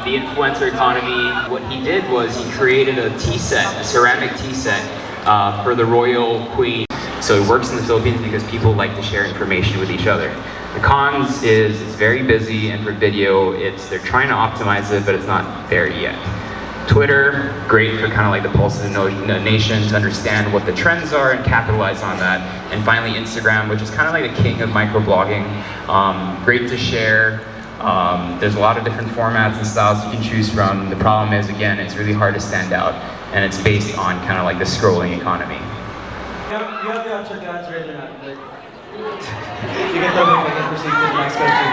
the influencer economy. What he did was he created a tea set, a ceramic tea set for the royal queen. So it works in the Philippines because people like to share information with each other. The cons is it's very busy, and for video, they're trying to optimize it, but it's not there yet. Twitter, great for kind of like the pulse of the nation to understand what the trends are and capitalize on that. And finally Instagram, which is kind of like the king of microblogging. Great to share. There's a lot of different formats and styles you can choose from. The problem is, again, it's really hard to stand out, and it's based on kind of like the scrolling economy. You have the option to answer it or not. Like, you can tell me if I can proceed to the next question.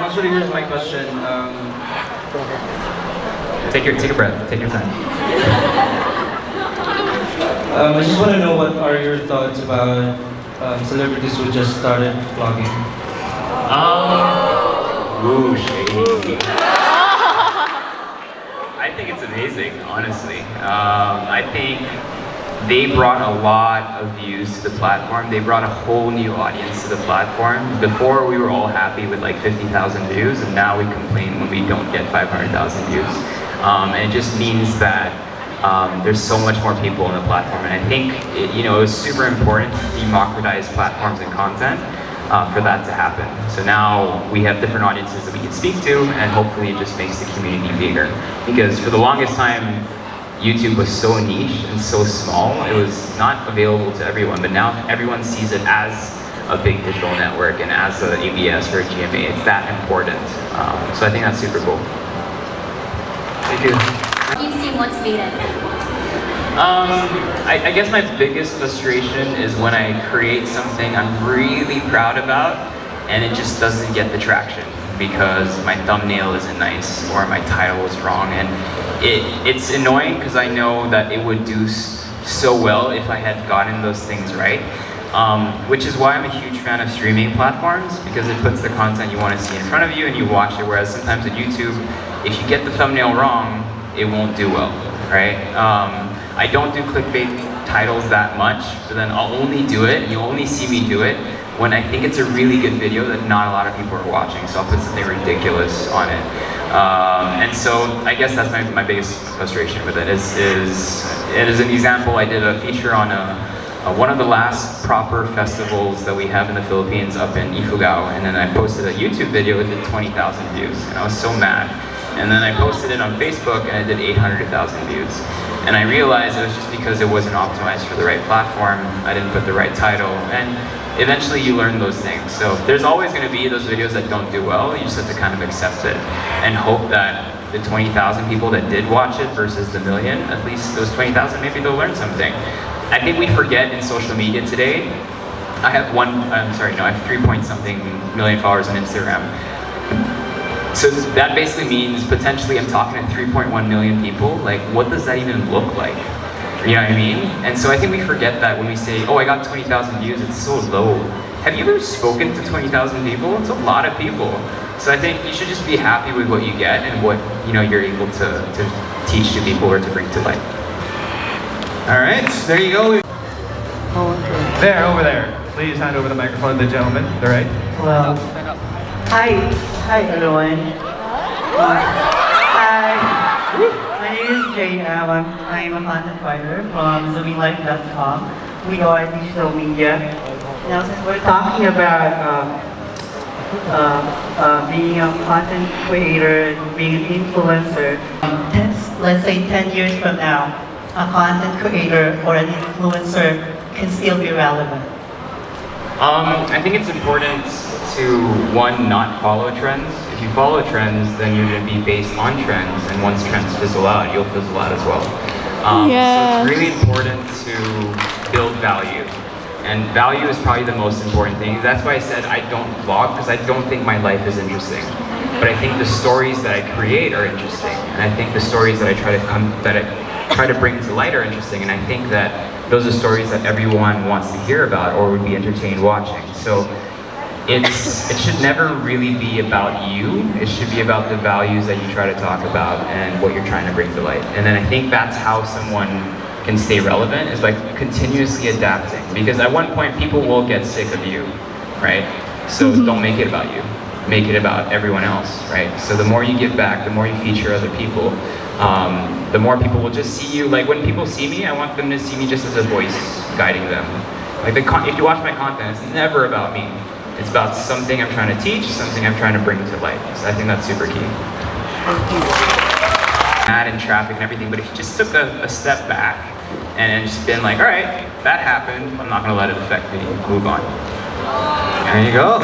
Actually, here's my question. Take a breath. Take your time. I just want to know what are your thoughts about celebrities who just started vlogging? Ooh, shady. I think it's amazing, honestly. I think they brought a lot of views to the platform. They brought a whole new audience to the platform. Before, we were all happy with like 50,000 views, and now we complain when we don't get 500,000 views. And it just means that there's so much more people on the platform. And I think it was super important to democratize platforms and content for that to happen. So now we have different audiences that we can speak to, and hopefully it just makes the community bigger. Because for the longest time, YouTube was so niche and so small, it was not available to everyone, but now everyone sees it as a big digital network and as an ABS or a GMA. It's that important. So I think that's super cool. Thank you. You seem motivated. I guess my biggest frustration is when I create something I'm really proud about and it just doesn't get the traction because my thumbnail isn't nice or my title is wrong. And it's annoying because I know that it would do so well if I had gotten those things right. Which is why I'm a huge fan of streaming platforms, because it puts the content you want to see in front of you and you watch it, whereas sometimes with YouTube, if you get the thumbnail wrong, it won't do well, right? I don't do clickbait titles that much, but then I'll only do it, and you'll only see me do it when I think it's a really good video that not a lot of people are watching, so I'll put something ridiculous on it. And so I guess that's my biggest frustration with it. As an example, I did a feature on one of the last proper festivals that we have in the Philippines up in 𝗙𝗥𝗘𝗘, and then I posted a YouTube video that did 20,000 views, and I was so mad. And then I posted it on Facebook and it did 800,000 views. And I realized it was just because it wasn't optimized for the right platform, I didn't put the right title, and eventually you learn those things. So there's always going to be those videos that don't do well, you just have to kind of accept it and hope that the 20,000 people that did watch it versus the million, at least those 20,000, maybe they'll learn something. I think we forget in social media today, I have 3-point-something million followers on Instagram. So that basically means potentially I'm talking to 3.1 million people. Like, what does that even look like? You know what I mean? And so I think we forget that when we say, oh, I got 20,000 views, it's so low. Have you ever spoken to 20,000 people? It's a lot of people. So I think you should just be happy with what you get and what you're able to teach to people or to bring to light. All right, there you go. There, over there. Please hand over the microphone to the gentleman. All right. Hello. Hi everyone. Hi. My name is JM. I'm a content writer from zoominglife.com. We are digital media. Now, since we're talking about being a content creator, being an influencer, let's say 10 years from now, a content creator or an influencer can still be relevant? I think it's important to, one, not follow trends. If you follow trends, then you're going to be based on trends, and once trends fizzle out, you'll fizzle out as well. So it's really important to build value. And value is probably the most important thing. That's why I said I don't vlog, because I don't think my life is interesting. But I think the stories that I create are interesting. And I think the stories that I try to bring to light are interesting. And I think that those are stories that everyone wants to hear about or would be entertained watching. So it should never really be about you. It should be about the values that you try to talk about and what you're trying to bring to light. And then I think that's how someone can stay relevant is by continuously adapting. Because at one point, people will get sick of you, right? So don't make it about you. Make it about everyone else, right? So the more you give back, the more you feature other people, the more people will just see you. Like when people see me, I want them to see me just as a voice guiding them. Like if you watch my content, it's never about me. It's about something I'm trying to teach, something I'm trying to bring to light. So I think that's super key. Mad in traffic and everything, but if you just took a step back and just been like, all right, that happened, I'm not gonna let it affect me, move on. There you go.